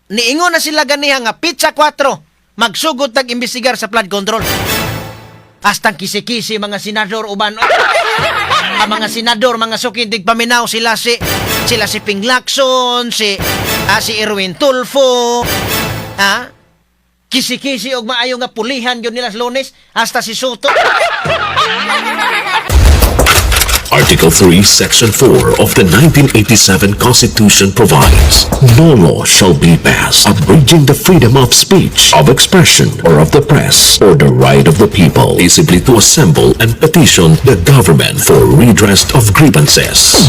niingon na sila ganiha nga pizza 4 magsugod tag-imbestigar sa flood control. Hastang kisi-kisi mga senador uban. Ang mga senador, mga sukindig paminaw, sila si Ping Lacson, si Erwin Tulfo, kisi-kisi og maayo nga pulihan yun nila sa Lunes, hasta si Soto. Article 3, Section 4 of the 1987 Constitution provides, no law shall be passed abridging the freedom of speech, of expression, or of the press, or the right of the people peaceably to assemble and petition the government for redress of grievances.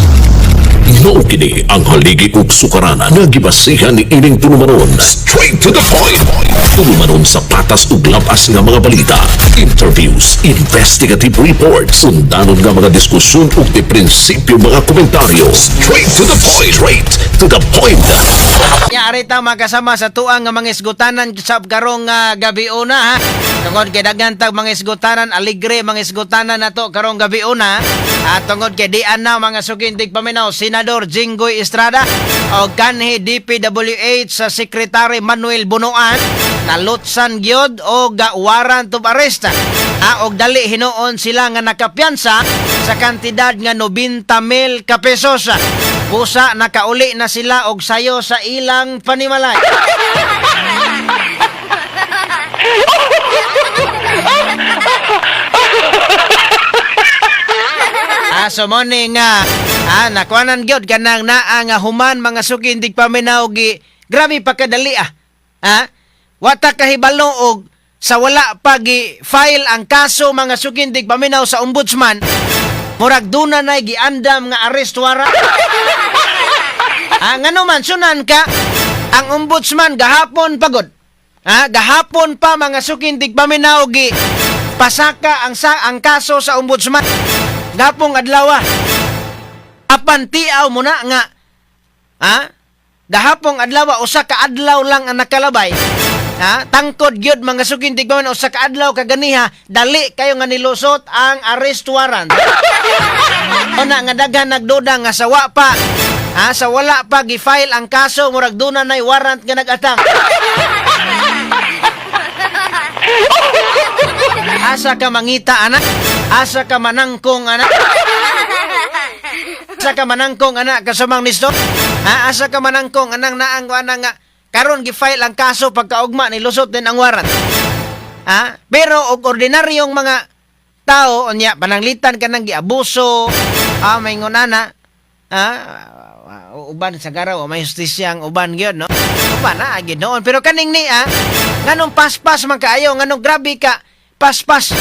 Mao kini ang haligi ug sukaranan nga gibasihan ni ining tulumanon. Straight to the point. Tulumanon sa patas ug labas nga mga balita, interviews, investigative reports, sundanon nga mga diskusyon ug di prinsipyo mga komentaryo. Straight to the point. Straight to the point. Yari ta makasama sa tuang nga mga isgutanan sa karong gabi una, ha. Tungod kay daghan tag mga isgutanan, aligre mga isgutanan nato karong gabi una. At tungod kay dian na mga sukintig paminaw, Senador Jinggoy Estrada o kanhi DPWH sa Secretary Manuel Bunuan nalutsan gyud o warrant of arrest. Og dali hinuon sila nga nakapiyansa sa kantidad nga 90,000 ka pesos. Busa nakauli na sila og sayo sa ilang panimalay. So morning nakuanan gyud kanang naa nga human mga sukindig paminaw gi grabe pa kadali wata kahibalo og sa wala pa gi file ang kaso mga sukindig paminaw sa ombudsman murag duna nay giandam nga arrest warrant. Ngano man sunan ka ang ombudsman gahapon pagod gahapon pa mga sukindig paminaw gi pasaka ang kaso sa ombudsman gapong adlaw. Apan tiaw mo na nga gahapong adlaw usa ka adlaw lang ang nakalabay. Tangkod gyud mga sukintig paminaw usa ka adlaw kaganiha dali kayo nga nilusot ang arrest warrant. Una nga daghan nagduda nga sa wala pa gi-file ang kaso murag duna nay warrant nga nag-atang. Asa ka mangita anak? Asa ka manangkong anak? Asa ka manangkong anak kasamang nisto? Asa ka manangkong anang naang nga karon gi-file ang kaso pagkaugma nilusot din ang warrant. Pero og ordinaryong mga tao unya pananglitan ka nang giabuso, may ngunana, uban sa garaw may justisya ang uban gyud no. Uban na gyud noon pero kaning ni nganong paspas man kaayo nganong grabe ka paspas.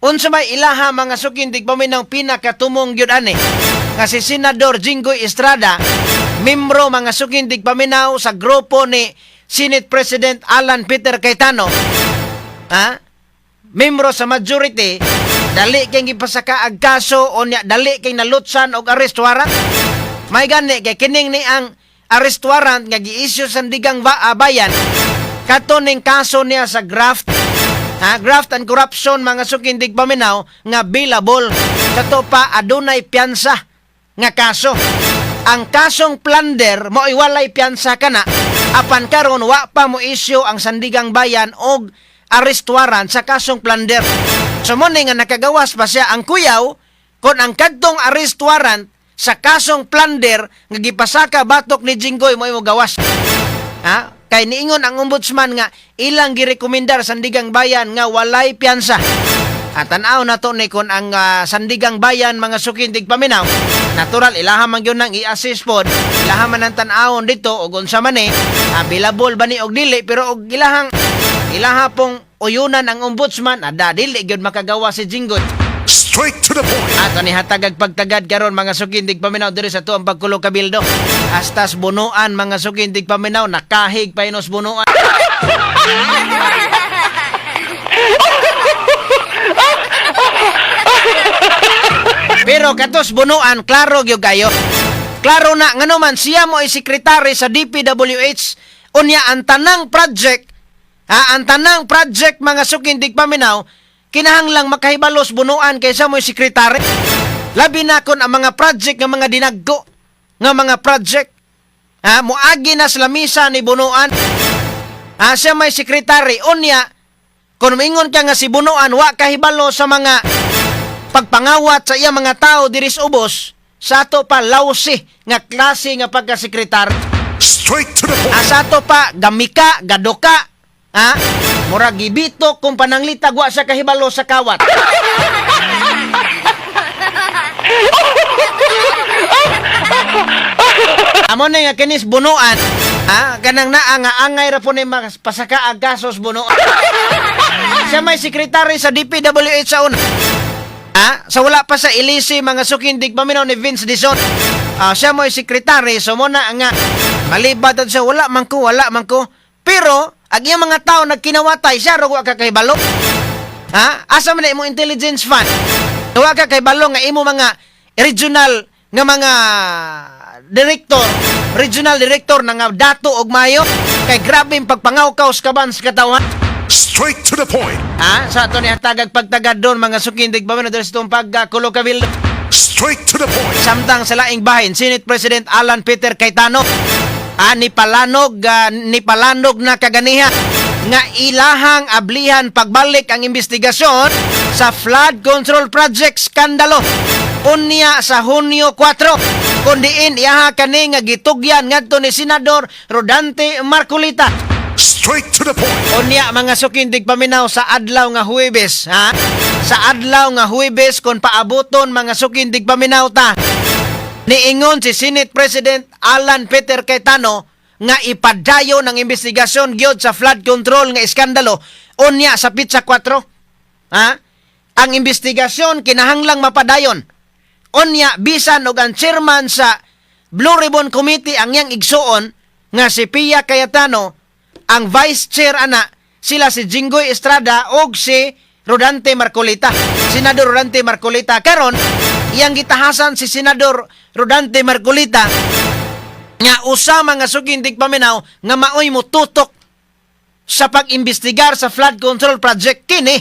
Unsa may ilaha mga sukindig paminaw pinakatumong gyud ani nga si Senador Jinggoy Estrada, membro mga sukindig paminaw sa grupo ni Senate President Alan Peter Cayetano. Membro sa majority, dali kay gipasaka ag kaso o dali kay nalutsan og arrest warrant. May gani kay kining ni ang arrest warrant nga gi-issue sa Digang Bayan katuning kaso niya sa graft and corruption mga sukindig paminaw nga billable kato pa adunay piyansa nga kaso. Ang kasong plunder mo iwalay piyansa kana apan karon wa pa mo issue ang Sandigang Bayan og arrest warrant sa kasong plunder. So mo nga nakagawas pa siya ang kuyaw kon ang kadtong arrest warrant sa kasong plunder nga gipasaka batok ni Jinggoy mo gawas. Kay niingon ang ombudsman nga ilang girekomendar Sandigang Bayan nga walay piyansa. At tanaw na to ni kon ang Sandigang Bayan mga sukindig paminaw natural ilaha man gyud nang i-assist pod ilaha man ang tan-awon dito og unsa man available ba ni og dili pero og ilaha pong uyunan ang ombudsman dili gyud makagawa si Jinggoy. Straight to the point. Ato ni hatagag pagtagad karon mga sukindig paminaw diri sa tuang pagkulo kabildo. Astas bunuan mga sukindig paminaw nakahig pa inos bunuan. Pero katos bunuan klaro gyud kayo. Klaro na ngano man siya mo ay sekretary sa DPWH unya ang tanang project mga sukindig paminaw kinahanglang makahibalos bunuan kaysa mo'y sekretary. Labi na kon ang mga project nga mga dinaggo nga mga project Muagi na sa lamisa ni Bunuan. Siya may sekretary. Unya, kung mingon ka nga si Bunuan, wa kahibalo sa mga pagpangawat sa iya mga tao diris ubos, sa ato pa lawsi nga klase nga pagkasekretary. Straight to the point. Sa ato pa gamika, gadoka, murag gibitok kung pananglitag wa sa kahibalo sa kawat. Amo na nga kinis Bunuan, kanang naa nga angay ra po ni pasaka ang kasos Bunuan. Siya may sekretary sa DPWH sa una. Sa wala pa sa ilisi mga sukindig paminaw ni Vince Dizon. Siya mo sekretary, so muna nga malibad at siya wala man ko. Pero ang iyang mga tao nagkinawatay siya ro wa ka kay balo. Asa man na imong intelligence fund? Wa ka kay balo nga imo mga regional nga mga regional director na nga dato og mayo kay grabe yung pagpangawkaw sa kaban sa katawan. Straight to the point. Sa ato ni hatagag pagtagad doon mga sukindig pa doon sa itong pagkulo kabildo. Straight to the point. Samtang sa laing bahin, Senate President Alan Peter Cayetano nipalanog na kaganiha nga ilahang ablihan pagbalik ang investigasyon sa flood control project skandalo unya sa Hunyo 4 kundiin iyaha kani nga gitugyan ngadto ni Senador Rodante Marcolita. Straight to the point. Unya mga sukindig paminaw sa adlaw nga Huwebes, sa adlaw nga Huwebes kon paaboton mga sukindig paminaw ta. Niingon si Senate President Alan Peter Cayetano nga ipadayo ng investigasyon gyud sa flood control nga iskandalo unya sa Pitsa 4. Ang investigasyon kinahanglang mapadayon. Unya bisan og ang chairman sa Blue Ribbon Committee ang yang igsuon nga si Pia Cayetano, ang vice chair sila si Jinggoy Estrada og si Rodante Marcolita. Senador Rodante Marcolita karon iyang gitahasan si Senador Rodante Marcolita nga usa mga sugindig paminaw nga maoy mo tutok sa pag-imbestigar sa flood control project kini.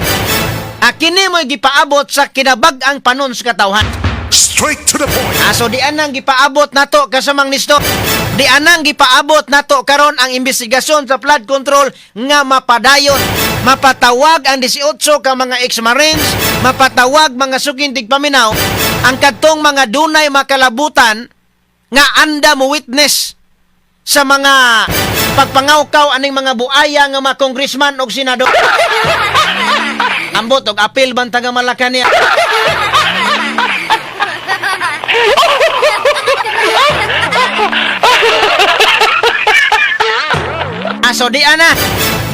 Kini mo'y gipaabot sa kinabag-ang panon sa katawhan. Straight to the point. So di anang gipaabot nato kasamang nisto. Di anang gipaabot nato karon ang investigasyon sa flood control nga mapadayon. Mapatawag ang 18 ka mga ex-marines, mapatawag mga sukindig paminaw ang kadtong mga dunay makalabutan nga anda mo witness sa mga pagpangawkaw aning mga buaya nga mga congressman o senador. Ambot og apil bantang Malacan niya. So di ana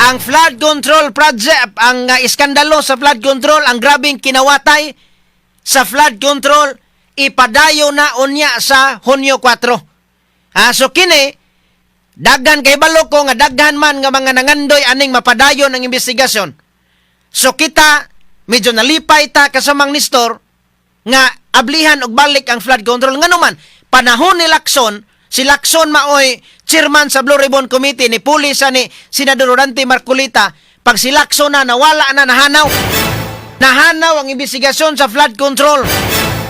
ang flood control project, ang iskandalo sa flood control, ang grabing kinawatay sa flood control ipadayo na unya sa Hunyo 4. So kini daghan kay balo ko nga daghan man nga mga nangandoy aning mapadayon ang investigasyon. So kita medyo nalipay ta kasamang Nestor nga ablihan og balik ang flood control nganuman panahon ni Lacson. Si Lacson maoy chairman sa Blue Ribbon Committee ni puli sa ni Senador Rodante Marcolita. Pag si Lacson na nawala na nahanaw ang investigasyon sa flood control.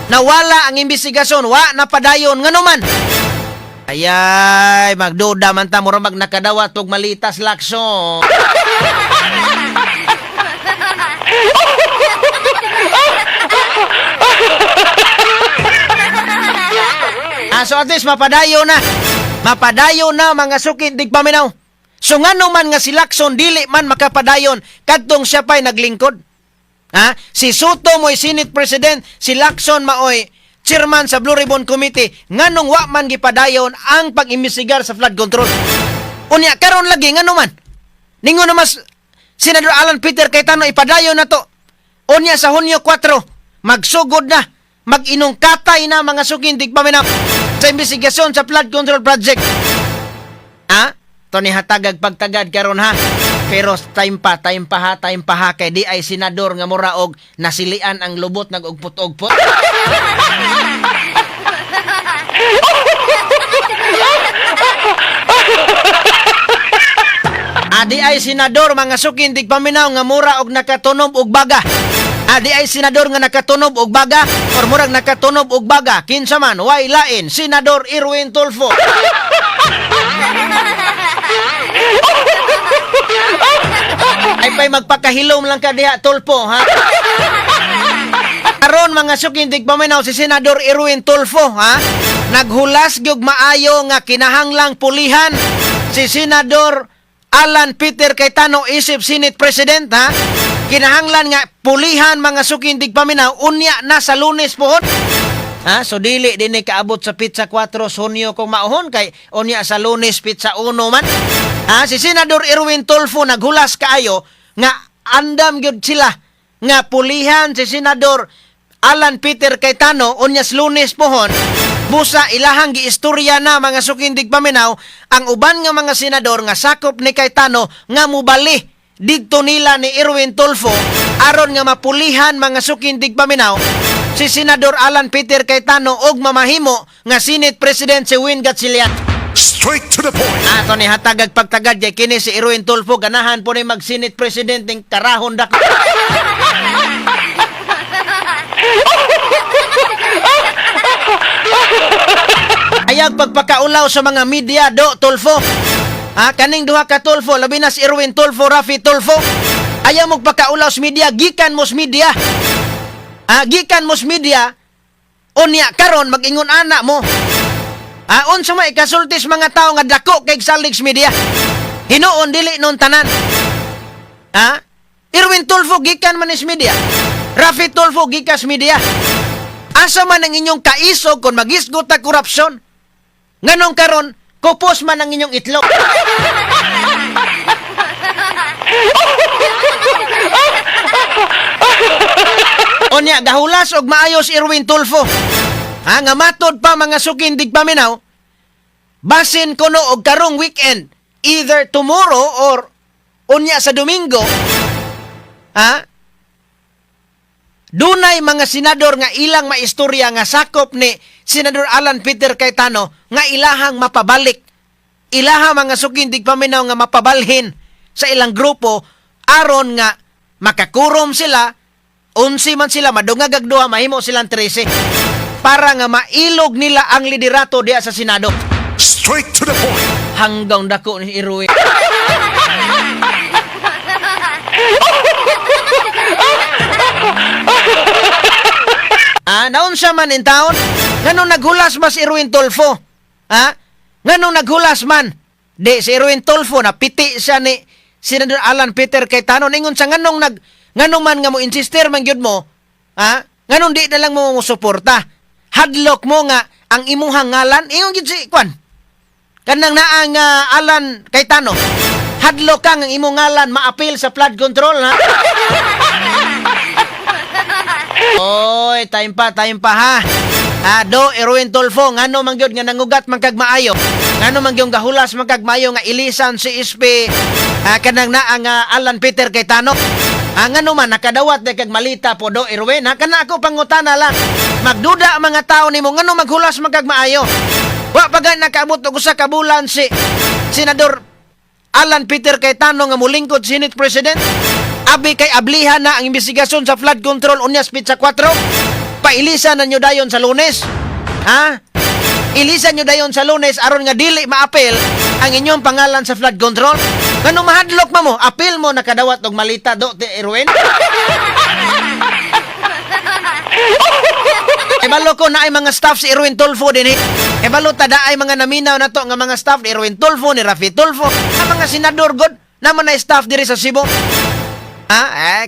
Nawala ang investigasyon, wa napadayon nganuman. Ayay, magduda man ta mura nakadawat og malitas Lacson. So at least mapadayo na mga sukindig paminaw. So ngano man nga si Lacson dili man makapadayon kadtong siya pa'y naglingkod. Si Soto mo'y Senate President, si Lacson maoy chairman sa Blue Ribbon Committee, nganong wa man gipadayon ang pag-imbestigar sa flood control. Unya karon lagi ngano man. Ningon na mas Senador Alan Peter Cayetano ipadayon na to. Unya sa Hunyo 4, magsugod na, mag-inungkatay na mga sukindig paminaw sa investigasyon sa flood control project. To ni hatagag pagtagad karon ha. Pero time pa ha kay di ay senador nga mura og nasilian ang lubot nag-ugpot-ugpot. Di ay senador mga sukindig paminaw nga mura og nakatunob og baga. Di ay senador nga nakatunob og baga or murag nakatunob og baga kinsa man way lain Senador Erwin Tulfo. Ay pa'y magpakahilom lang ka diha, Tulfo, ha? Karon mga sukindig paminaw si Senador Erwin Tulfo, ha? Naghulas gyud maayo nga kinahanglang pulihan si Senador Alan Peter Cayetano isip Senate President, ha? Kinahanglan nga pulihan mga sukindig paminaw unya na sa Lunes pohon. Ha? So dili din ni kaabot sa pizza 4 Hunyo kung mauhon kay unya sa Lunes pizza 1 man. Ha? Si Senador Erwin Tulfo naghulas kaayo nga andam gyud sila nga pulihan si Senador Alan Peter Cayetano unyas Lunes pohon. Busa ilahang giistorya na mga sukindig paminaw ang uban nga mga senador nga sakop ni Cayetano nga mubali didto nila ni Erwin Tulfo aron nga mapulihan mga sukindig paminaw si Senador Alan Peter Cayetano og mamahimo nga Senate President si Win Gatchalian. Straight to the point. Ato ni hatagag pagtagad kay kini si Erwin Tulfo ganahan po ni mag Senate President ning karahon dak. Ayag pagpakaulaw sa mga media do Tulfo. Kaning duha ka Tulfo, labi na si Erwin Tulfo, Rafi Tulfo. Ayaw mo pagkaulaw sa media, gikan mo sa media. Gikan mo sa media, unya karon mag-ingon ana mo. Unsa may ikasultis mga tao nga dako kay salig sa media. Hinuon dili non tanan. Erwin Tulfo gikan man sa media. Rafi Tulfo gikas media. Asa man ang inyong kaisog kung magisgot na korupsyon? Nganong karon, kupos man ang inyong itlog. Onya, gahulas og maayos Erwin Tulfo. Nga matod pa mga sukindig paminaw, basin kuno og karong weekend, either tomorrow or unya sa Domingo, dunay mga senador nga ilang maistorya nga sakop ni Senador Alan Peter Cayetano nga ilahang mapabalik. Ilaha mga sukindig paminaw nga mapabalhin sa ilang grupo aron nga makakurom sila, 11 man sila, madungag agduha, mahimo silang 13 para nga mailog nila ang liderato diya sa Senado. Straight to the point. Hanggang dako ni Erwin. Naon siya man in town? Nganong naghulas mas Erwin Tulfo? Nganong naghulas man? Di, si Erwin Tulfo na piti siya ni Senador Alan Peter Cayetano. Ningon siya, nganong man nga mo insister man gyud mo, nganong di na lang mo suporta? Hadlock mo nga ang imuhang ngalan. Ingon gyud si Kwan. Kanang naang Alan Cayetano. Hadlock kang ang imong ngalan ma-appeal sa flood control, ha? Oy, time pa ha. Do Erwin Tulfo, ngano man gyud nga nangugat man kag maayo. Ngano man gyud gahulas man kag maayo nga ilisan si SP kanang naang Alan Peter Cayetano. Ngano man nakadawat de kag malita po do Erwin, kana ako pangutana lang. Magduda ang mga tao nimo ngano maghulas man kag maayo. Wa pa gani nakaabot og usa ka bulan si Senador Alan Peter Cayetano nga mulingkod Senate President. Abi kay ablihan na ang investigasyon sa flood control unyas pizza 4. Pailisan na nyo dayon sa Lunes. Ilisan nyo dayon sa Lunes aron nga dili ma-appeal ang inyong pangalan sa flood control. Ganun mahadlok mo, appeal mo nakadawat og malita do ti Erwin. Ebalo ko na ay mga staff si Erwin Tulfo din. Ebalo tada ay mga naminaw na to nga mga staff ni Erwin Tulfo, ni Rafi Tulfo, ang mga senador god naman na staff diri sa Cebu.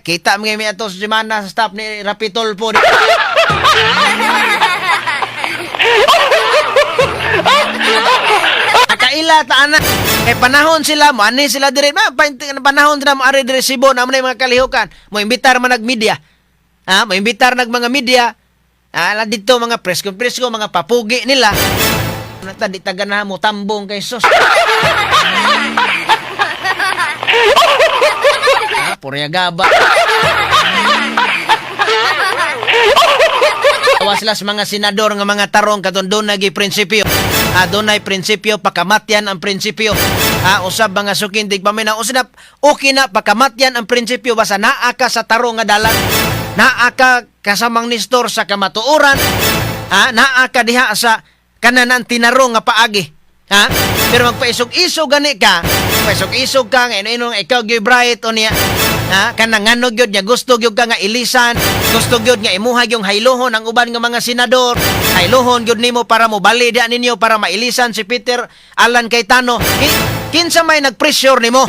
Kita mga may ato sa semana sa staff ni Rafi Tulfo. Nakaila taan na. Panahon sila mo, ani sila diri. Panahon sila mo ari diri Cebu na mga kalihukan. Mo imbitar man nag-media. Mo imbitar nag mga media. Dito mga press conference ko, mga papugi nila. Di tagana mo tambong kay sus. Purya gaba. Awas las mga senador nga mga tarong katon doon nagi prinsipyo. Doon ay prinsipyo pakamatyan ang prinsipyo. Usab mga sukindig paminaw usab okay na pakamatyan ang prinsipyo basta naa ka sa tarong nga dalan. Naa ka kasamang nistor sa kamatuoran. Naa ka diha sa kananan tinarong nga paagi. Pero magpaisog-isog gani ka, paisog-isog ka nga ino ikaw gyud bright o niya. Ha, kanang ngano gyud niya gusto gyud ka nga ilisan, gusto gyud nga imuha yung haylohon ang uban nga mga senador. Haylohon gyud nimo para mo bali dia ninyo para mailisan si Peter Alan Cayetano. Kinsa may nag-pressure nimo?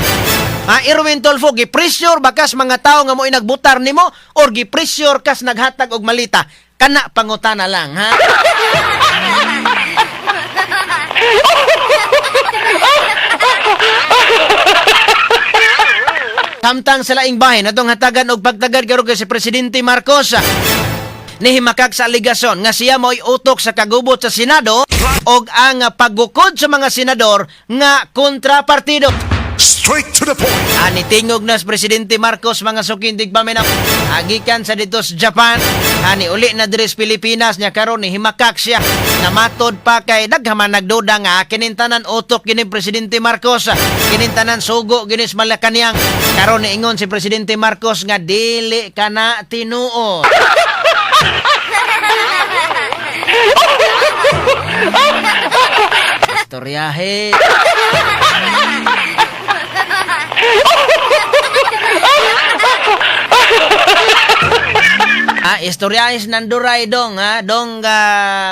Ha, Erwin Tulfo, gi-pressure bakas mga tao nga mo nagbutar nimo or gi-pressure kas naghatag og malita? Kana pangutana lang, ha? Samtang sa laing bahin atong hatagan og pagtagad karon kay si Presidente Marcos nihimakak sa aligasyon nga siya mo'y utok sa kagubot sa Senado og ang paggukod sa mga senador nga kontrapartido. Straight to the point. Ani tingog na si Presidente Marcos mga sukindig paminaw agikan sa dito sa Japan. Ani uli na diri sa Pilipinas nya karon ni himakak siya nga matod pa kay daghaman nagduda nga kinintanan utok gini Presidente Marcos, kinintanan sugo gini sa Malacañang. Karon niingon si Presidente Marcos nga dili kana tinuod. Istoryahe. Istoryahis nanduray dong, ha? Dong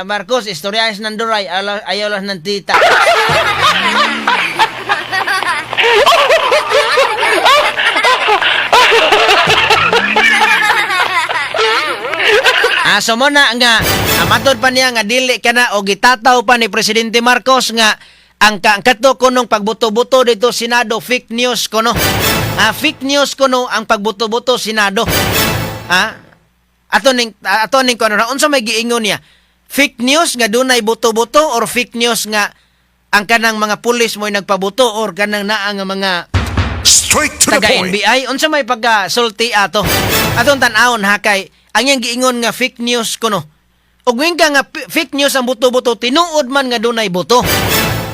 Marcos, istoryahis nanduray, ayaw lang ng tita. So muna nga, matod pa niya nga dili ka na o gitataw pa ni Presidente Marcos nga ang kato kunong pagbuto-buto dito Senado, fake news kuno. Fake news kuno ang pagbuto-buto Senado. Ato ning kuno na unsa may giingon niya? Fake news nga dunay buto-buto or fake news nga ang kanang mga pulis mo'y nagpabuto or kanang naa nga mga Straight to the taga point. NBI? Unsa may pagka-sulti ato? Atong tan-awon ha kay ang iyang giingon nga fake news kuno. Ug ka nga fake news ang buto-buto tinuod man nga dunay buto.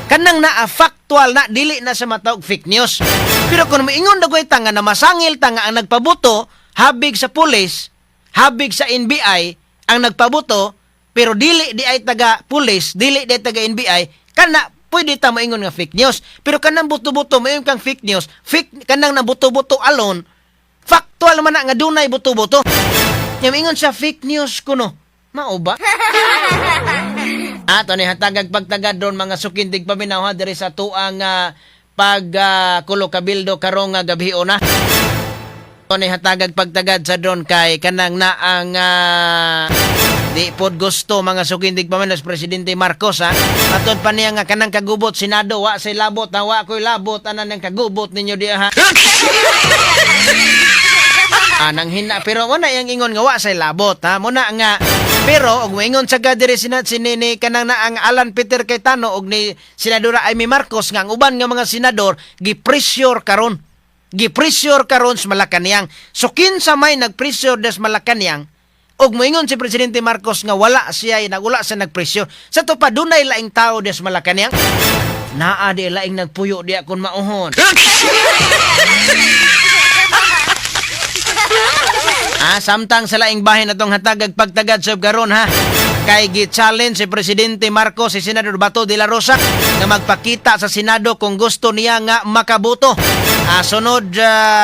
Kanang naa factual na dili na sa matawag fake news. Pero kung maingon dagoy tanga na masangil tanga ang nagpabuto habig sa pulis, habig sa NBI ang nagpabuto pero dili di ay taga pulis, dili di ay taga NBI, kana pwede ta maingon nga fake news. Pero kanang buto-buto mayon kang fake news, fake kanang na buto-buto alone, factual man na nga dunay buto-buto. Nya maingon sa fake news kuno. Mao ba? Ato ni hatagag pagtagad ron mga sukindig paminaw ha diri sa tuang pagkulo kabildo karong gabi na. Ato ni hatagag pagtagad sa dron kay kanang na ang di pod gusto mga sukindig paminaw sa Presidente Marcos ha. Matod pa niya nga kanang kagubot Senado wa say labot ha, wa koy labot anan ang kagubot ninyo diha ha. Nang hina pero muna yang ingon nga wa say labot ha muna nga pero og moingon sa diri sinini kanang na ang Alan Peter Cayetano og ni Senadora Amy Marcos nga ang uban nga mga senador gi-pressure karon sa Malacañang. So kinsa may nag-pressure des Malacañang og moingon si Presidente Marcos nga wala siya sa nag-pressure sa to pa dunay laing tao des Malacañang naa di laing nagpuyo diya kun mauhon. Samtang sa laing bahin atong hatagag pagtagad sa karon ha kay gi-challenge si Presidente Marcos si Senador Bato de la Rosa nga magpakita sa Senado kung gusto niya nga makaboto. Sunod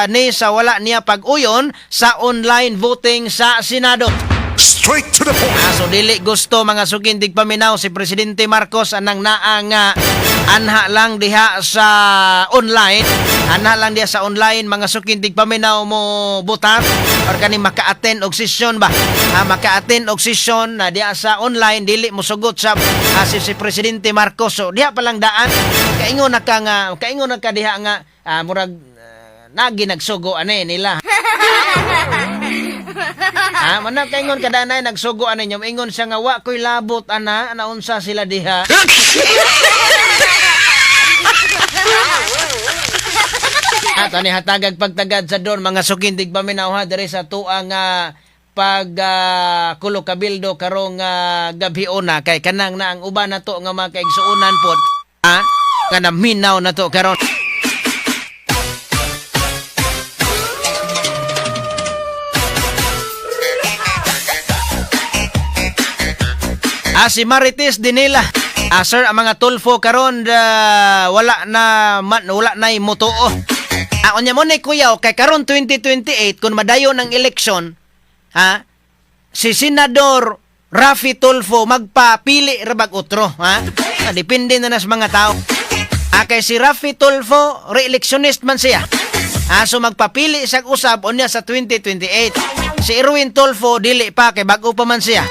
ni sa wala niya pag-uyon sa online voting sa Senado. Straight to the point. So dili gusto mga sukindig paminaw si Presidente Marcos anang naang anha lang diha sa online. Anha lang diha sa online mga sukindig paminaw mo butar or kani maka-attend og session ba. Maka-attend og session na diha sa online dili mo sugot sa si Presidente Marcos. So diha pa lang daan kaingon na ka diha nga murag nagi nagsugo ani nila. Manang kaingon kada na nagsugo ani nya ingon siya nga wa koy labot ana naunsa sila diha. At ani hatagag pagtagad sa don mga sukindig paminaw ha diri sa tuang kulo kabildo karong gabi na kay kanang na ang uban nato nga mga kaigsuonan pod kana minaw nato karon. Si Marites Dinila Sir, ang mga Tulfo karon wala na mutuo. Unya mo ni kuya, kay karon 2028 kung madayon ang eleksyon, si Senador Raffy Tulfo magpapili ra bag utro, depende na nas mga tao. Kay si Raffy Tulfo re-electionist man siya. So magpapili sa usab unya sa 2028. Si Erwin Tulfo dili pa kay bag-o pa man siya.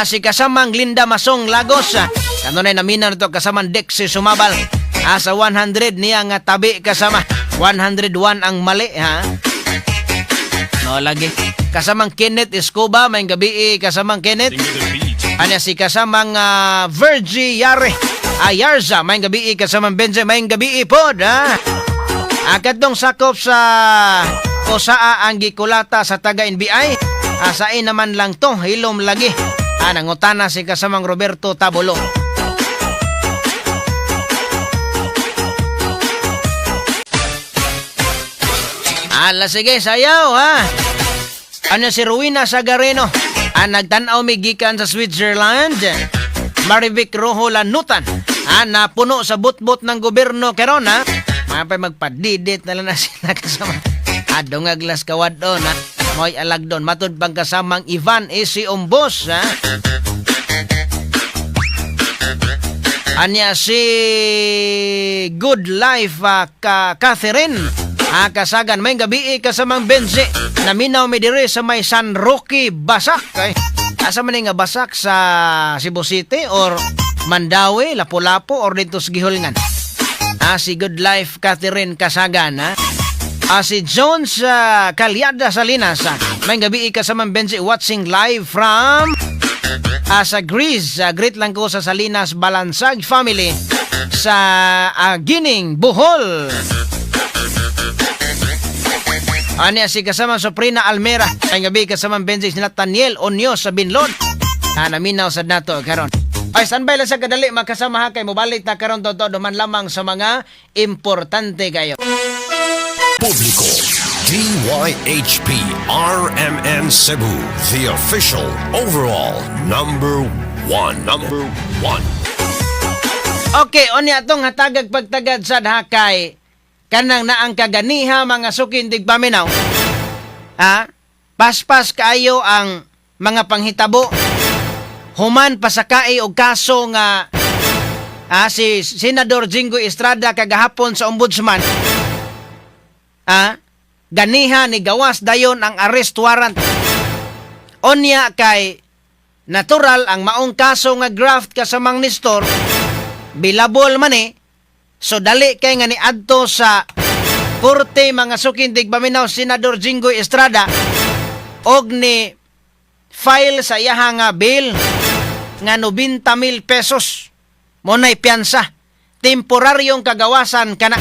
Si kasamang Linda Masong Lagos, kanunay naminan ito kasamang Dexy Sumabal. Sa 100 niya nga tabi kasama. 101 ang mali, No, lagi. Kasamang Kenneth Escoba, may gabi kasamang Kenneth. Anya si kasamang Virgie Yare. Yarza, may gabi kasamang Benze, may gabi pod, Akadtong sakop sa Kosaa ang gikulata sa taga NBI. Sain naman lang to, hilom lagi. Nangutana si kasamang Roberto Tabolo. Sige, sayaw, Ano si Ruina Sagareno, nagtanaw migikan sa Switzerland. Marivic Rojo Lanutan, napuno sa butbut ng gobyerno karon, mapay magpadidit na lang na sila kasama. Dungaglas kawad doon, Moy alag doon, matud bang kasamang Ivan si Umbos, Anya si Good Life Catherine, kasagan may gabi kasamang Benze, naminaw mi dire sa may San Roque Basak. Asa man nga Basak sa Cebu City or Mandawi, Lapu-Lapu or dito sa Giholngan. Si Good Life Catherine kasagan, si Jones Calyada Salinas, may gabi kasamang Benze watching live from sa Greece. Greet lang ko sa Salinas Balansag family sa Gining, Bohol. Anya si kasamang Soprina Almera, may gabi kasamang Benze nila Taniel Onyos sa Binlod. Naminaw sa nato karon. Ay, standby lang sa kadali magkasama ha, kay mobalik na karon todo duman lamang sa mga importante kayo. Publiko, DYHP RMN Cebu, the official overall number one. Okay, onya atong hatagag pagtagad sa hakay kanang naang kaganiha mga sukin tigpaminaw. Paspas kaayo ang mga panghitabo. Human pasakay og kaso nga si Senador Jinggoy Estrada kagahapon sa ombudsman. Ganiha ni gawas dayon ang arrest warrant. Onya kay natural ang maong kaso nga graft kasamang Nestor bilabol man so dali kay nga ni adto sa korte mga sukindig paminaw Senador Jinggoy Estrada og ni file sa iyaha nga bill nga 90,000 pesos mo na'y piyansa. Temporaryong kagawasan kana.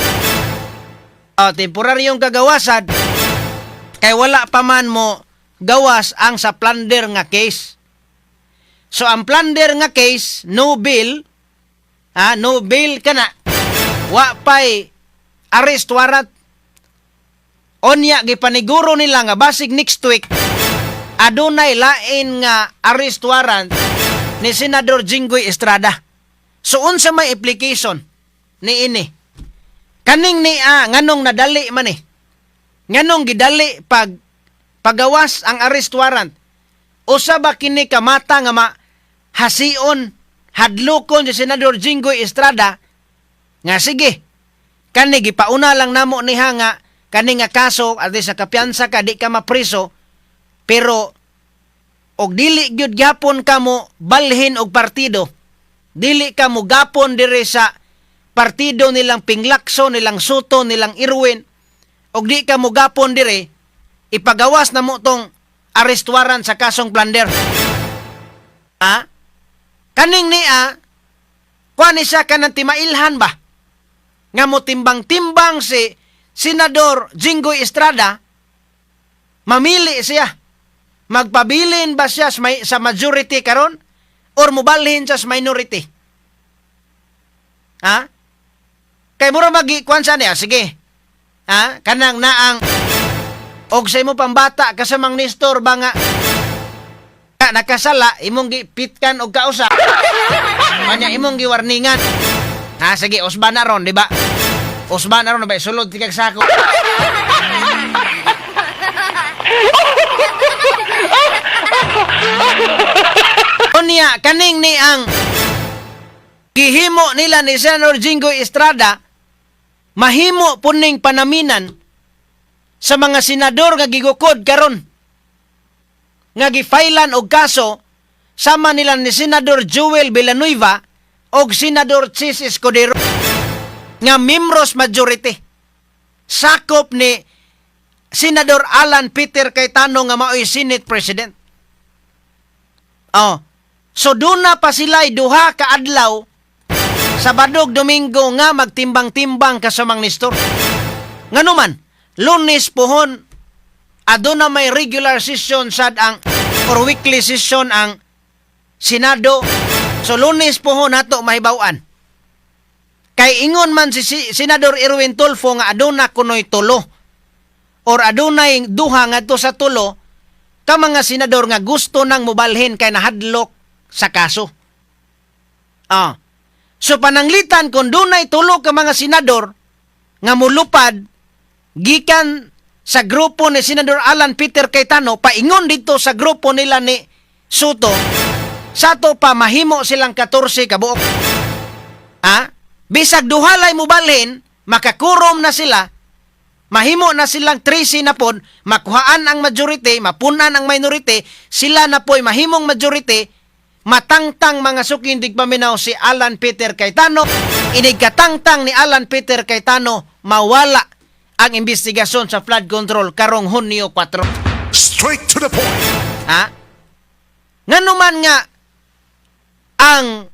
Temporaryong kagawasan kay wala pa man mo gawas ang sa plunder nga case. So ang plunder nga case no bill kana wa pay arrest warrant. Onya gipaniguro nila nga basig next week adunay lain nga arrest warrant ni Senador Jinggoy Estrada. So unsa may application ni ini? Kaning ni nganong nadali man Nganong gidali pagawas ang arrest warrant? Usa ba kini kamata nga hasion hadlokon si Senador Jinggoy Estrada nga sige kani gipauna lang namo niha nga kani nga kaso at sa kapiyansa ka di ka mapriso pero og dili gyud gyapon kamo balhin og partido, dili kamo gapon dire sa partido nilang Pinglakso, nilang Soto, nilang Irwin, og di kamo gapon dire ipagawas na mo tong arrest warrant sa kasong plunder. Kaning kuan siya kanang timailhan ba nga mo timbang-timbang si Senador Jinggoy Estrada, mamili siya. Magpabilin ba siya sa majority karon or mubalhin siya sa minority? Kay mura magi-kuan siya niya, sige. Kanang naang og sa imo pambata kasamang Nestor ba nga nakasala imong gipitkan og kausa. Kanya imong giwarningan. Ha, sige, usba na ron, di ba? Usba na ron, ba? Sulod tikag sako. Unya, kaning ni ang gihimo nila ni Senador Jinggoy Estrada, mahimo puning panaminan sa mga senador nga gigukod karon nga gifailan og kaso sama nila ni Senador Joel Villanueva og Senador Chis Escudero nga membros majority sakop ni Senador Alan Peter Cayetano nga mao'y Senate President. Oh, so duna pa sila'y duha ka adlaw Sabadog Domingo nga magtimbang-timbang kasamang Nestor. Nganuman, Lunes pohon aduna may regular session sad ang or weekly session ang Senado. So Lunes pohon nato mahibaw-an. Kay ingon man si Senador Erwin Tulfo nga aduna kunoy tulo or adunay duha ngadto sa tulo ka mga senador nga gusto nang mobalhin kay nahadlok sa kaso. So pananglitan kung dunay tulo ka mga senador nga mulupad gikan sa grupo ni Senador Alan Peter Cayetano paingon dito sa grupo nila ni Soto, sato pa mahimo silang 14 ka buok. Bisag duhalay mobalhin, makakurom na sila, mahimo na silang 13 na pod, makuhaan ang majority, mapunan ang minority, sila na po'y mahimong majority, matangtang mga sukindig paminaw si Alan Peter Cayetano, inigkatangtang ni Alan Peter Cayetano, mawala ang investigasyon sa flood control karong Hunyo 4. Straight to the point. Nganuman nga ang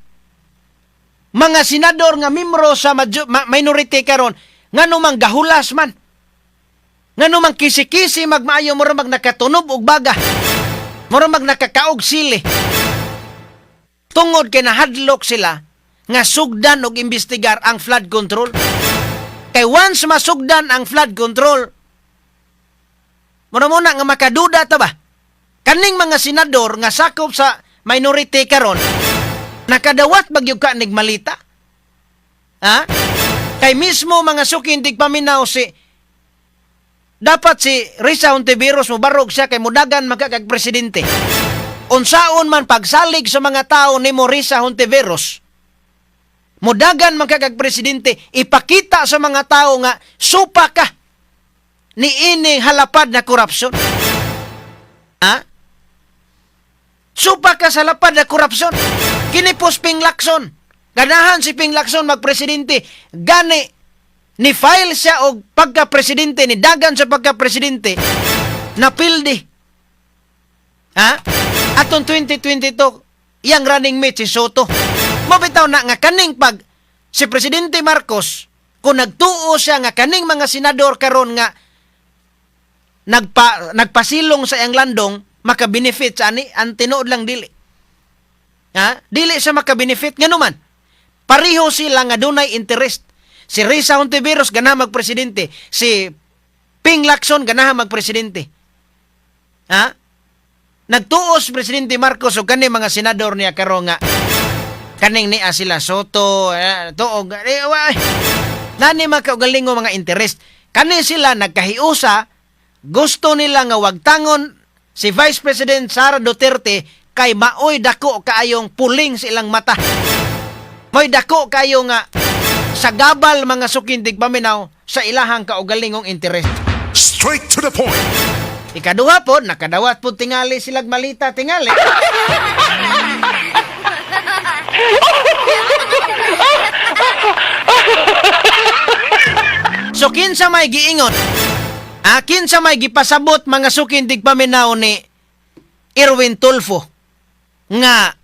mga senador nga membro sa minority karon nganumang gahulas man, nganumang kisi-kisi magmaayo mura mag nakatunob og baga, mura mag nakakaog sili, tungod kay nahadlok sila nga sugdan og imbestigar ang flood control. Kay once masugdan ang flood control, muna nga makaduda ta ba? Kaning mga senador nga sakop sa minority karon, nakadawat bagyog ka nigmalita? Kay mismo mga sukindig paminaw dapat si Risa Hontiveros mubarog siya kay mudagan magkakag presidente. Unsaon man pagsalig sa mga tao ni Risa Hontiveros, mudagan magkakag presidente, ipakita sa mga tao nga supa ka ni ining halapad na korupsyon. Supa ka sa lapad na korupsyon. Kinipos Ping Lacson. Ganahan si Ping Lacson magpresidente. Gani ni file siya og pagka-presidente, ni dagan sa pagka-presidente, napildi. Atong 2022, iyang running mate si Soto. Mabitaw na nga kaning pag si Presidente Marcos, kung nagtuo siya nga kaning mga senador karon nga nagpasilong sa iyang landong, makabenefit sa ani, ang tinuod lang dili. Dili siya makabenefit. Nganuman, pareho sila nga dunay interest. Si Risa Hontiveros ganahan magpresidente, si Ping Lacson ganahan magpresidente. Nagtuos Presidente Marcos o kani mga senador niya karon nga kaning niya sila Soto, tuog, nani makaugalingo mga interest. Kani sila nagkahiusa, gusto nila nga wagtangon si Vice President Sara Duterte kay maoy dako kaayong puling sa ilang mata. May dako kayo nga sa gabal mga sukindig paminaw sa ilahang kaugalingong interest. Straight to the point. Ikaduha po, nakadawat po tingali silag malita tingali. So kinsa may giingon, kinsa may gipasabot mga sukindig paminaw ni Erwin Tulfo nga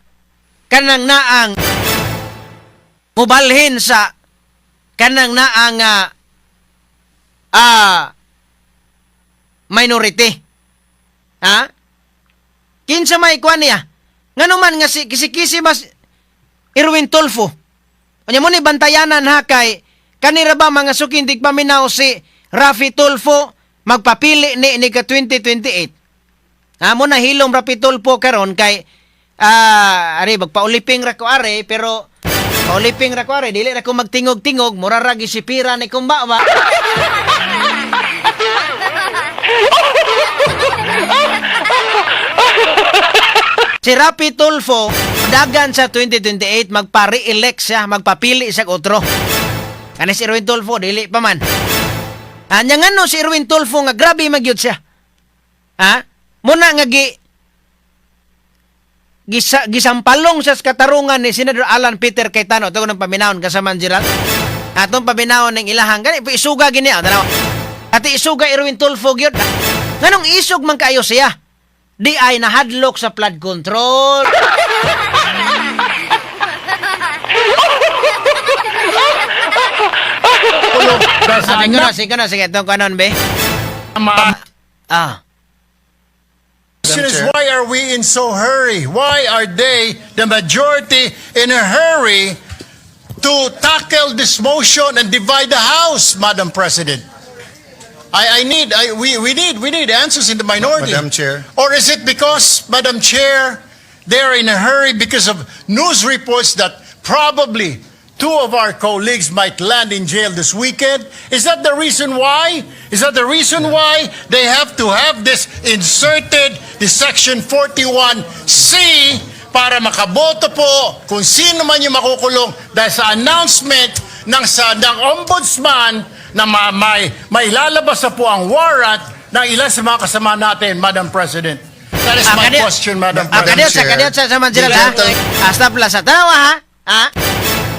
kanang naang mubalhin sa kanang naang minority. Kinsa may kuan niya? Nganuman nga si kisi-kisi mas Erwin Tulfo. Anya mo ni bantayanan ha kay kanira ba mga sukindig paminaw si Rafi Tulfo, magpapili ni ka 2028. Mo na hilom rapitulpo karon kay ari magpauliping ra ko are pero pauliping ra ko are dili ra ko magtingog-tingog mura ra gisipira ni kumbawa. Si Rapi Tulfo, dagan sa 2028, magpa-re-elect siya, magpapili siya otro. Kani si Erwin Tulfo, dili pa man. Anya nga no, si Erwin Tulfo nga grabe magyud siya. Muna nga gisampalong siya sa katarungan ni Senador Alan Peter Cayetano. Ito ko ng paminahon kasama Gerald. Atong paminahon ng ilahang. Gani, isuga gini. Ati isuga Erwin Tulfo gyud. Nganong isog man kayo siya? Di ay nahadlok sa flood control. Sige na. Itong kanon, be. Question is, why are we in so hurry? Why are they, the majority, in a hurry to tackle this motion and divide the House, Madam President? We need answers in the minority. Madam Chair. Or is it because, Madam Chair, they're in a hurry because of news reports that probably two of our colleagues might land in jail this weekend? Is that the reason why? Is that the reason why they have to have this inserted, the Section 41C, para makaboto po kung sino man yung makukulong dahil sa announcement ng ombudsman na may lalabas na po ang warrant ng ilan sa mga kasama natin, Madam President. That is my question, Madam President. Kadiyot sa Manjiral, ha? Stop lang sa tanawa, ha?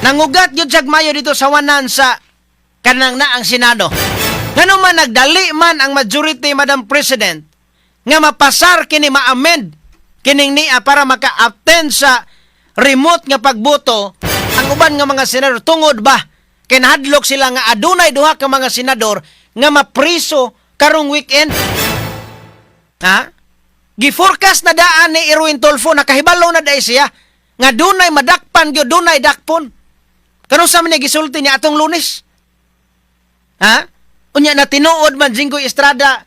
Nangugat yun sa mayo dito sa wanan sa kanang na ang Senado. Ngano man nagdali man ang majority, Madam President, nga mapasar kini ma-amend kining niya para maka-attend sa remote nga pagboto ang uban nga mga senador tungod ba kinahadlok sila nga adunay duha ka mga senador nga mapriso karong weekend. Gi-forecast na daan ni Erwin Tulfo, nakahibalo na dai siya nga dunay madakpan gyud, dunay dakpon. Karon sa man gisulti niya atong Lunes. Unya na tinuod man Jinggoy Estrada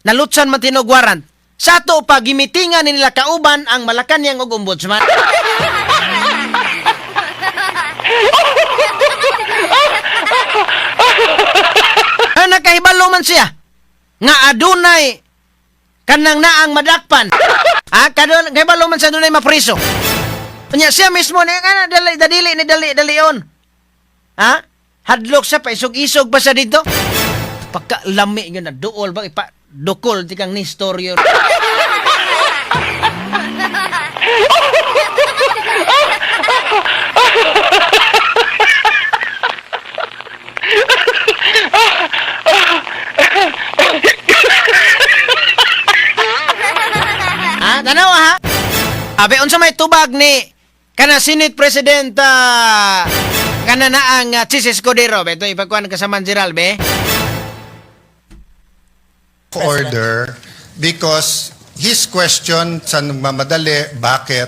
nalutsan man tinog warrant. Sa ato pa gimitingan nila kauban ang Malacañang ug ombudsman. Nakahibalo man siya nga adunay kanang naang madakpan. Kahibalo man siya adunay mapriso. Unya siya mismo ni dali-on. Hadlok siya pa isog-isog pa siya dito. Pagkalami yun na duol ba ipa dukol tikang ni storyo. Tanawa ha? Abe, unsa may tubag ni kana Senate President kana na ang Chis Escudero. Ito ipagkuhan kasama Gerald, be? Order because his question sa nagmamadali, bakit,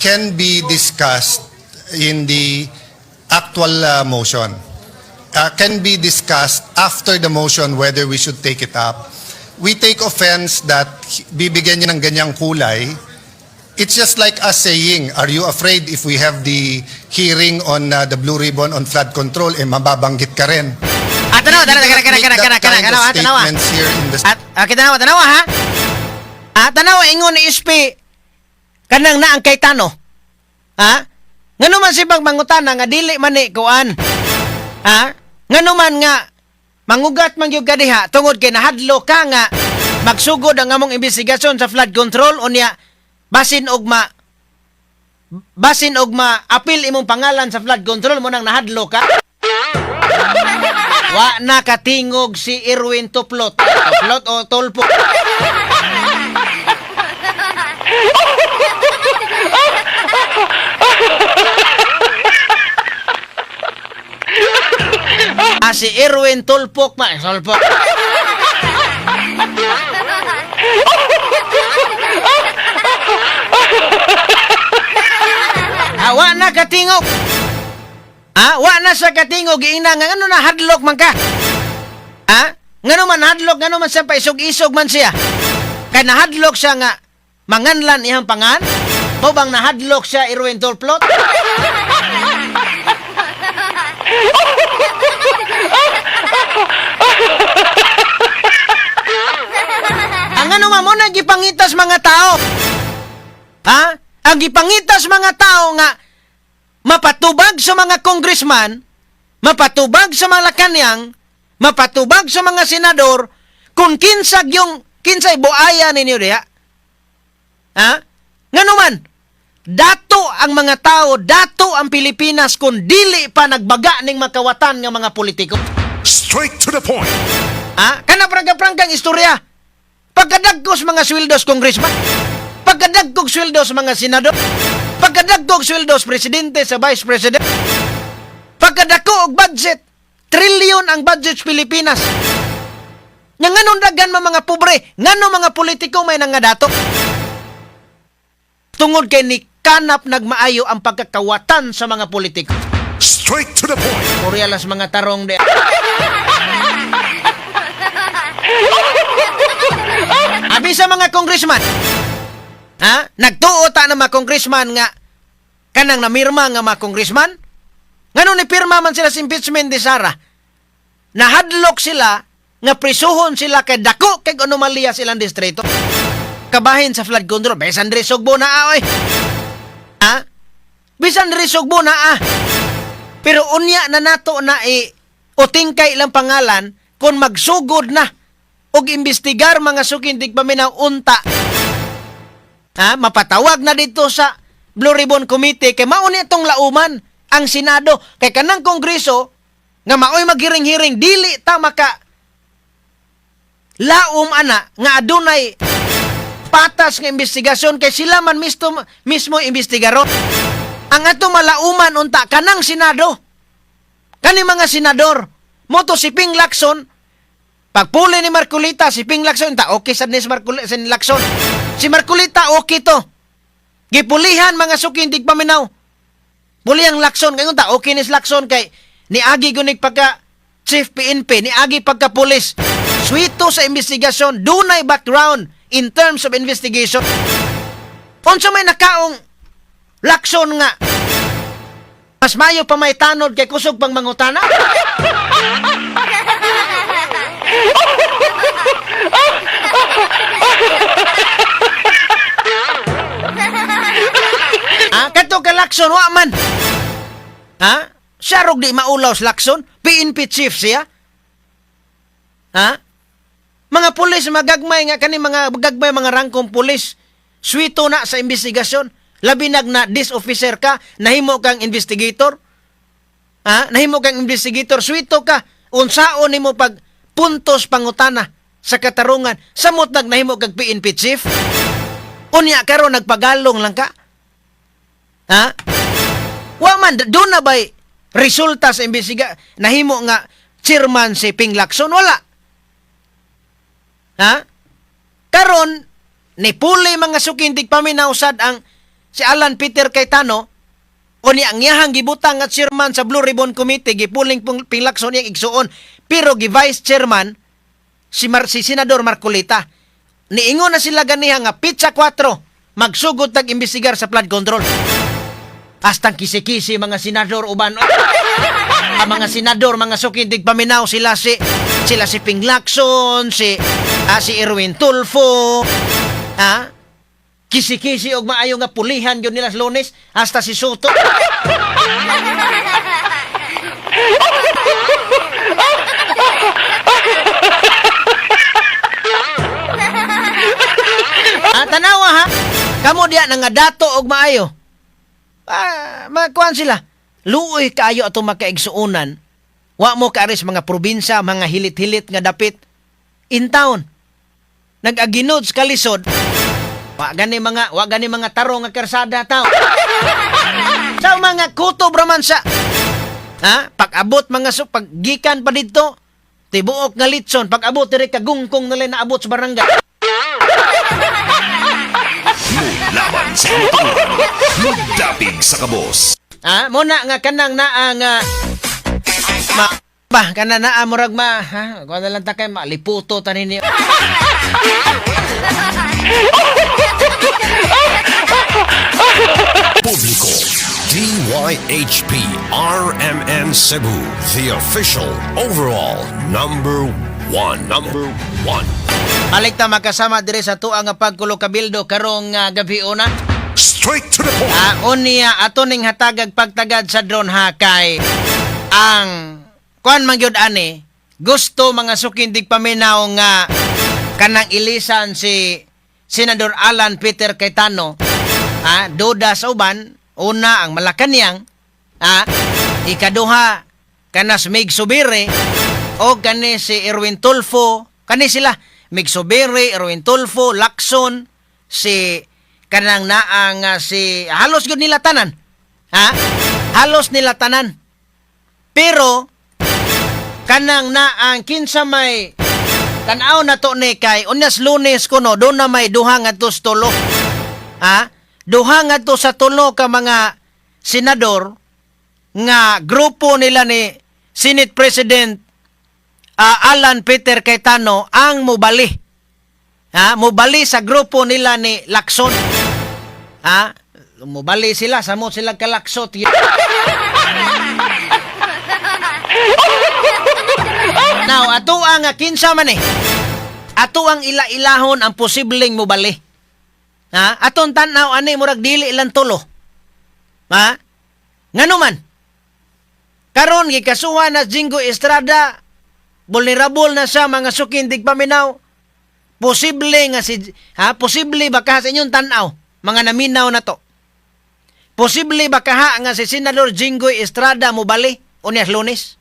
can be discussed in the actual motion. Can be discussed after the motion whether we should take it up. We take offense that bibigyan niya ng ganyang kulay. It's just like us saying, are you afraid if we have the hearing on the Blue Ribbon on flood control, mababanggit ka rin. Tanawa, ha? Tanawa, ingon ni SP, kanang na ang Cayetano. Ngano man si mangutana nga dili man ni kuan. Ngano man nga mangugat man gyud kadiha tungod kay nahadlo ka nga magsugod ang among investigasyon sa flood control unya basin og apil imong pangalan sa flood control mo nang nahadlo ka. Wa na katingog si Erwin Tuplot o Tulfo. Si Erwin Tulfo Tulfo. Wa na katingog. Wa na sa katingog ina nga ano na hadlok man ka. Ngano man hadlok, ngano man siya paisog-isog man siya. Kay nahadlok siya nga manganlan iyang pangan. O bang nahadlok siya Irwin Tulplot? Ang ano mo na gipangitas mga tao. Ha? Ang gipangitas mga tao nga mapatubag sa mga congressman, mapatubag sa mga lakanyang, mapatubag sa mga senador, kung kinsay buaya ninyo diha. Ha? Ngano man, dato ang mga tao, dato ang Pilipinas kung dili pa nagbaga ning makawatan nga mga politiko. Straight to the point. Ha? Kana prangka-prangkang istorya. Pagkadagkos mga sweldos congressman, pagkadagkog sweldos mga senador, pagkadagkog sweldos presidente sa vice president, pagkadako og budget, trilyon ang budget sa Pilipinas. Nga nganon dagan mga pobre, ngano mga politiko may nangadato. Tungod kay ni kanap nagmaayo ang pagkakawatan sa mga politiko. Straight to the point. Kuryalas mga tarong de. Abi sa mga congressman. Ha? Nagtuo ta na mga congressman nga kanang namirma nga mga congressman. Ngano ni pirma man sila sa impeachment ni Sara. Nahadlok sila nga prisuhon sila kay dako kay anomalya silang distrito. Kabahin sa flood control. Bisan diri sugbo na oy. Ha? Bisan diri sugbo na Pero unya na nato na utingkay ilang pangalan kung magsugod na og imbestigar mga sukindig paminaw unta. Ha? Mapatawag na dito sa Blue Ribbon Committee kay mao ni itong lauman ang Senado kay kanang Kongreso nga maoy maghiring-hiring dili ta maka laom ana nga adunay patas nga investigasyon kay sila man mismo investigaron. Ang ato malauman unta kanang Senado. Kani mga senador, moto si Ping Lacson, pagpuli ni Marcolita, si Ping Lacson, okay sa ni Lacson. Si Marcolita, okay to. Gipulihan mga sukindig paminaw. Pulihang Lacson, ngayon okay ni Lacson kay ni Agi gunig pagka Chief PNP, ni Agi pagka pulis. Suito sa investigasyon, dunay background in terms of investigation. Unsa may nakaong Lacson nga mas mayo pa may tanod kay kusog pang mangutana? Kato ka Lacson, wa man. Ha? Siya rog di maulaw sa Lacson? PNP chief siya? Ha? Mga pulis, magagmay nga kani mga magagmay mga rangkong pulis. Suito na sa investigasyon. Labi na dis-officer ka, nahimo kang investigator. Ha? Nahimo kang investigator, suito ka. Unsaon nimo pag puntos pangutana sa katarungan. Samot nahimo kang PNP chief. Unya karon nagpagalong lang ka. Ha? Wa man do na bay resulta sa imbestiga nahimo nga chairman si Ping Lacson wala. Ha? Karon ni puli mga sukindig paminausad ang si Alan Peter Cayetano o ni ang iyahang gibutang at chairman sa Blue Ribbon Committee gipuling Ping Lacson yang igsuon pero gi vice chairman si Senador Marcolita. Niingon na sila ganiha nga pizza 4 magsugod tag-imbestigar sa flood control. Hastang kisi-kisi mga senador uban. Ang mga senador, mga sukindig paminaw sila si Ping Lacson, si Irwin Tulfo. Ha? Kisi-kisi og maayo nga pulihan yun nila sa Lunes hasta si Soto. Tanawa ha. Kamo diya nga dato og maayo. Magkuhan sila. Luoy kaayo ato makaigsuunan. Wa mo kaaris mga probinsya, mga hilit-hilit nga dapit. In town. Nag-aginod sa kalisod. Wa gani mga tarong nga kersada tao. Sa mga kutob raman sa. Ha? Pag-abot mga paggikan pa dito. Tibuok nga litson. Pag-abot diri kagungkong nalay na abot sa barangay. Laban sa kultura. Mudapig sa kabos. Muna nga kanang na ang Ba, kana na murag ha? Kuha na lang ta kay maliputo tanin niyo. Publiko. DYHP RMN Cebu, the official overall number one. Balik ta makasama dire sa tuwa nga pagkulo kabildo karong gabi una. Straight to the point. Unya ato ning hatagag pagtagad sa drone ha kay ang kuan man gyud ani gusto mga sukindig paminaw nga kanang ilisan si Senador Alan Peter Cayetano duda sa uban. Una ang Malacañang, ikaduha kanas Mig Subiri o kani si Erwin Tulfo, kani sila Mig Subiri, Erwin Tulfo, Lacson, si kanang naang si halos gyud nila tanan. Halos nila tanan. Pero kanang naang kinsa may tan-aw na to ni kay unyas Lunes kuno do na may duha ngadto sa tulo. Duha ngadto sa tulo ka mga senador nga grupo nila ni Senate President Alan Peter Cayetano ang mubali. Mubali sa grupo nila ni Lacson. Mubali sila, samot sila kalaksot. Now, ato ang kinsa man ato ang ila-ilahon ang posibleng mubali. Aton tanaw ani murag dili lang tulo. Ngano man? Karon gikasuhan na Jingo Estrada, vulnerable na sa mga sukindig paminaw. Posible nga posible baka sa inyong tanaw mga naminaw na to. Posible baka nga si Senador Jingo Estrada mobali unyas Lunes.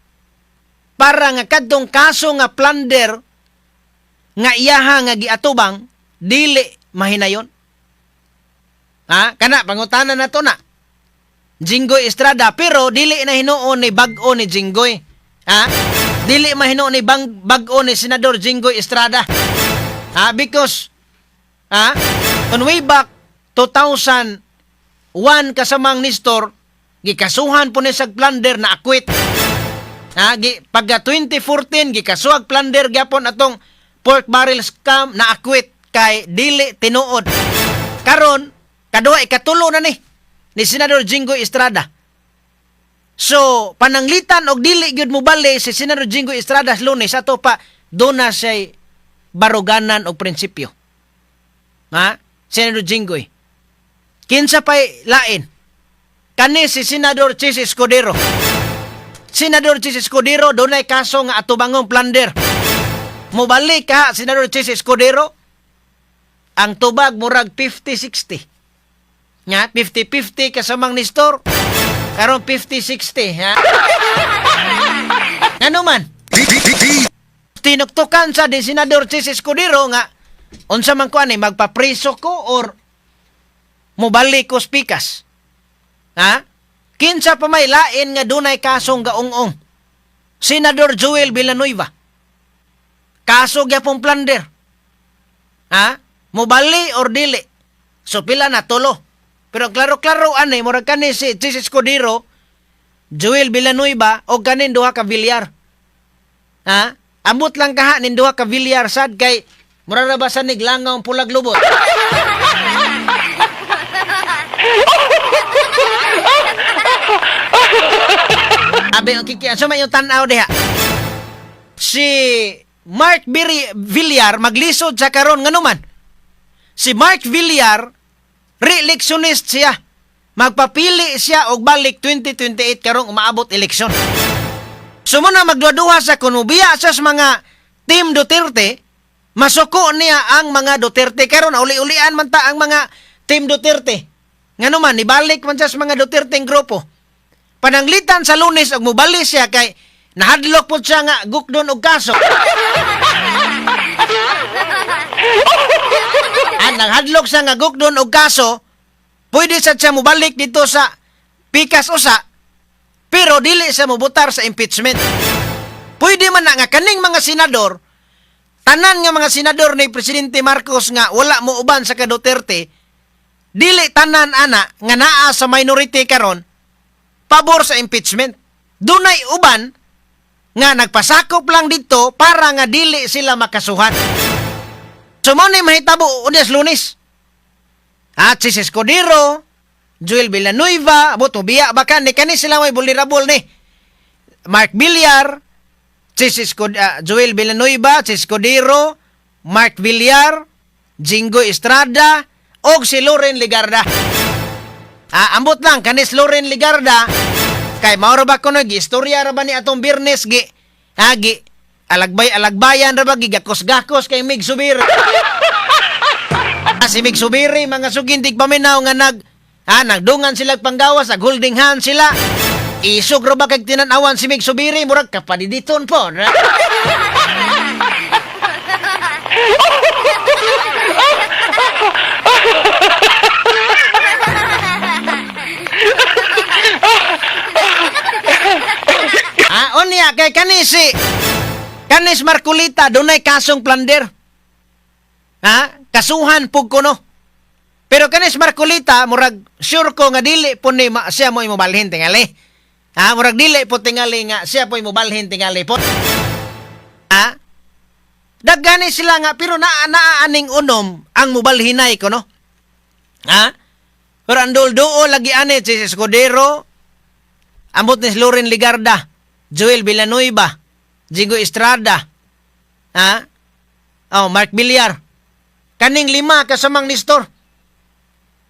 Para nga kadtong kaso nga plunder nga iyaha nga giatubang dili mahinayon. Kana pangutanan na to na. Jinggoy Estrada pero dili na hinuon ni bag-o ni Jinggoy. Dili mahinuon ni bag-o ni Senador Jinggoy Estrada. Because on way back 2001 kasamang Nestor gikasuhan po ni sa plunder na akwit. Pagka 2014 gikasuhag plunder gyapon atong pork barrel scam na akwit kay dili tinuod. Karon kaduha ikatulo na ni Senador Jingo Estrada. So, pananglitan og dili gyud mobali si Senador Jingo Estrada sa Lunes ato pa dona say baruganan og prinsipyo. Senador Jingoy. Kinsa pay lain? Kani si Senador Chis Escudero. Senador Chis Escudero dunay kaso nga atubangong plunder. Mobali ka Senador Chis Escudero. Ang tubag murag 50-60. 50-50 kasamang Nestor. Karon 50-60, Ano man? Tinuktukan sa di Senador Chis Escudero nga unsa man ko ani magpapriso ko or mobalik ko spikas. Kinsa pa may lain nga dunay kasong gaungong. Senador Joel Villanueva. Kaso gyapon plunder. Mobali or dili. So pila na tulo. Pero klaro-klaro anay murag kani si Chis Escudero, Joel Villanueva o kanin duha ka Villar. Amot lang kaha nin duha ka Villar sad kay murag ra ba sa niglangaw pulag lubot. Abi ang kikian sa may yung tanaw diha. Si Mark Villar maglisod sa karon nganuman. Si Mark Villar re-electionist siya. Magpapili siya og balik 2028 karong umaabot eleksyon. Sumuna magduduha sa kunubiya sa mga Team Duterte, masuko niya ang mga Duterte karon uli-ulian man ta ang mga Team Duterte. Ngano man ibalik man sa mga Duterte grupo. Pananglitan sa Lunes og mobali siya kay nahadlok po siya nga gukdon og kaso. Naghadlok sa nga gukdon og kaso, pwede siya mobalik dito sa pikas usa, pero dili siya mobutar sa impeachment. Pwede man na nga kaning mga senador, tanan nga mga senador ni Presidente Marcos nga wala mo uban sa ka Duterte, dili tanan ana nga naa sa minority karon, pabor sa impeachment. Dunay uban nga nagpasakop lang dito para nga dili sila makasuhan. So mo ni mahitabo Unes Lunes. At si Escudero, Joel Villanueva, abot biya baka ni kani sila may vulnerable ni. Mark Villar, Joel Villanueva, si Escudero, Mark Villar, Jingo Estrada, og si Loren Ligarda. Ambot lang kanis Loren Ligarda kay mauro ba kuno istorya ra ba ni atong Biyernes gi alagbayan ra ba gigakos-gakos kay Mig Subiri. Si Mig Subiri mga sugintig paminaw nga nagdungan sila panggawas holding hand sila. Isog ra ba kag tinan-awan si Mig Subiri murag kapadiditon po. Onya kay kanis Marcolita dunay kasong plunder. Kasuhan pug kuno. Pero kanis Marcolita murag sure ko nga dili po ni siya mo imobalhin tingali. Murag dili po tingali nga siya po imobalhin tingali po. Daggani sila nga pero naaning unom ang mobalhinay ko no. Pero andol doo lagi ane si Escudero, ambot ni Loren Ligarda, Joel Villanueva, Jingo Estrada, Mark Villar. Kaning 5 kasamang Nestor.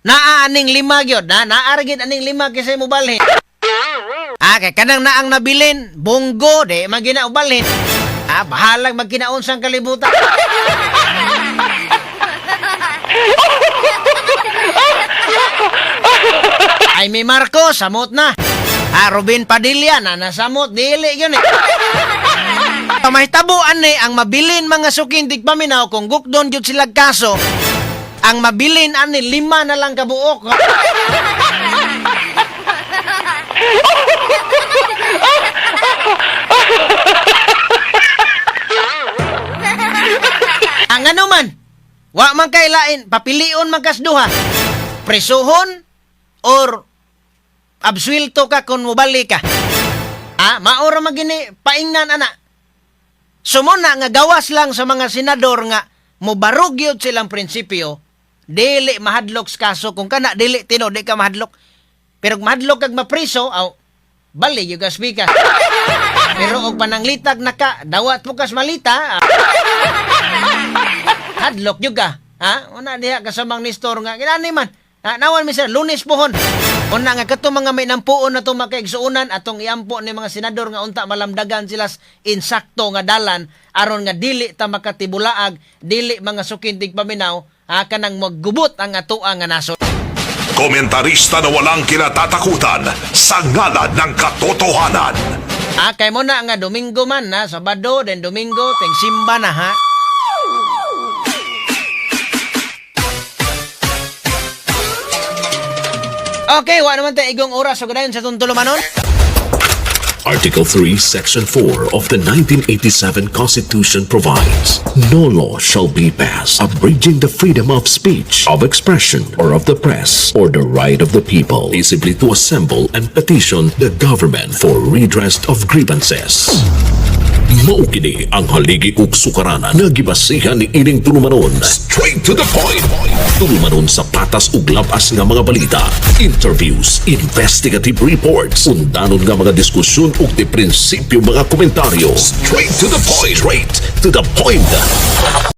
Naaning 5 gyud, naargid aning 5 kisay mo balhin. Kay kanang naang nabilin, bonggo de magina ubalhin. Bahalag magkinaonsang kalibutan. Ay may Marcos, samot na. Robin Padilla na nasamot, dili yun eh. Mahitabuan ni ang mabilin mga sukintig paminaw kung gukdon yun sila kaso, ang mabilin ani 5 na lang kabuok. Ang ano man, wa man kailain, papilion magkasduha, presuhon or absuelto ka kung mubalik ka. Maura magini paingnan ana. Sumuna nga gawas lang sa mga senador nga mubarog yun silang prinsipyo, dili mahadlok sa kaso. Kung kana dili tino, di ka mahadlok. Pero kung mahadlok kag mapriso, bali yung ka. Pero og pananglitag na ka, dawat mo kas malita, hadlok yung ka. Una diha kasamang Nestor nga, kinani man. Nawan mi sir, Lunes pohon. Una nga kato mga may nampuon na itong makaigsuunan atong iampo ni mga senador nga unta malamdagan sila insakto nga dalan aron nga dili ta makatibulaag, dili mga sukintig paminaw, kanang maggubot ang atoa nga nasod. Komentarista na walang kinatatakutan sa ngalan ng katotohanan. Kay mo na nga Domingo man Sabado, then Domingo, teng simba na Okay, wa naman tayo igong oras so ganayon sa tuntulumanon. Article 3, Section 4 of the 1987 Constitution provides, no law shall be passed abridging the freedom of speech, of expression, or of the press, or the right of the people peaceably to assemble and petition the government for redress of grievances. Maukini ang haligi ug sukaranan nga gibasihan ni ining tulumanon. Straight to the point. Tulumanon sa patas ug labas nga mga balita, interviews, investigative reports, undanon nga mga diskusyon ug di prinsipyo mga komentaryo. Straight to the point. Straight to the point.